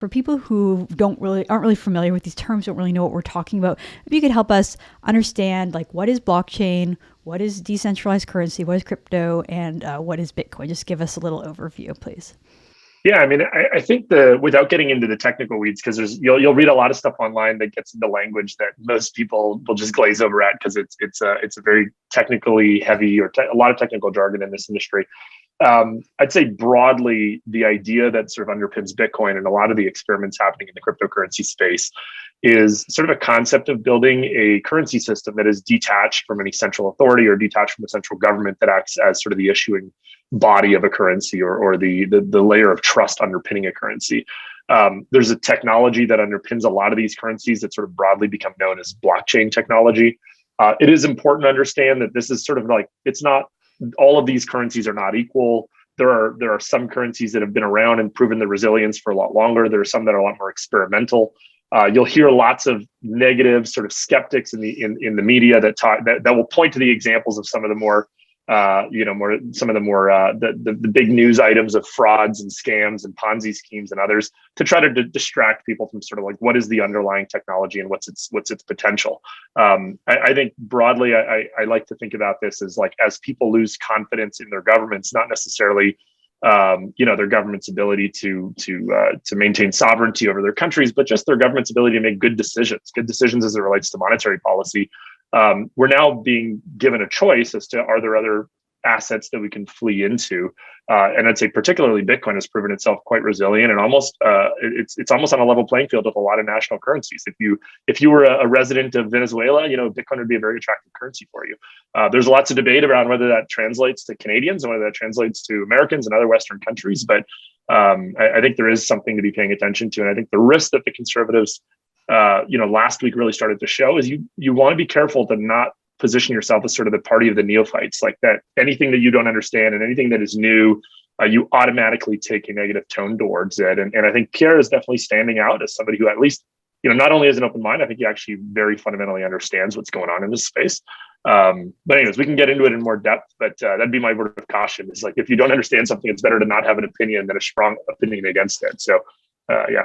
For people who aren't really familiar with these terms, don't really know what we're talking about, if you could help us understand, like, what is blockchain, what is decentralized currency, what is crypto, and what is Bitcoin? Just give us a little overview, please. Yeah, I mean, I think without getting into the technical weeds, because you'll read a lot of stuff online that gets into language that most people will just glaze over at because it's a very technically heavy or a lot of technical jargon in this industry. I'd say broadly, the idea that sort of underpins Bitcoin and a lot of the experiments happening in the cryptocurrency space is sort of a concept of building a currency system that is detached from any central authority or detached from a central government that acts as sort of the issuing body of a currency or the layer of trust underpinning a currency. There's a technology that underpins a lot of these currencies that sort of broadly become known as blockchain technology. It is important to understand that this is sort of like, it's not, all of these currencies are not equal. There are some currencies that have been around and proven the resilience for a lot longer. There are some that are a lot more experimental. You'll hear lots of negative sort of skeptics in the media that will point to the examples of some of the more the big news items of frauds and scams and Ponzi schemes and others to try to distract people from sort of like what is the underlying technology and what's its potential. I think broadly, I like to think about this as like, as people lose confidence in their governments, not necessarily their government's ability to maintain sovereignty over their countries, but just their government's ability to make good decisions as it relates to monetary policy. We're now being given a choice as to, are there other assets that we can flee into? And I'd say particularly Bitcoin has proven itself quite resilient and almost it's almost on a level playing field with a lot of national currencies. If you were a resident of Venezuela, Bitcoin would be a very attractive currency for you. There's lots of debate around whether that translates to Canadians and whether that translates to Americans and other Western countries, but I think there is something to be paying attention to. And I think the risk that the conservatives last week really started to show is you want to be careful to not position yourself as sort of the party of the neophytes, like that anything that you don't understand and anything that is new, you automatically take a negative tone towards it. And I think Pierre is definitely standing out as somebody who at least, not only has an open mind, I think he actually very fundamentally understands what's going on in this space. But anyways, we can get into it in more depth, but that'd be my word of caution is like, if you don't understand something, it's better to not have an opinion than a strong opinion against it. So yeah.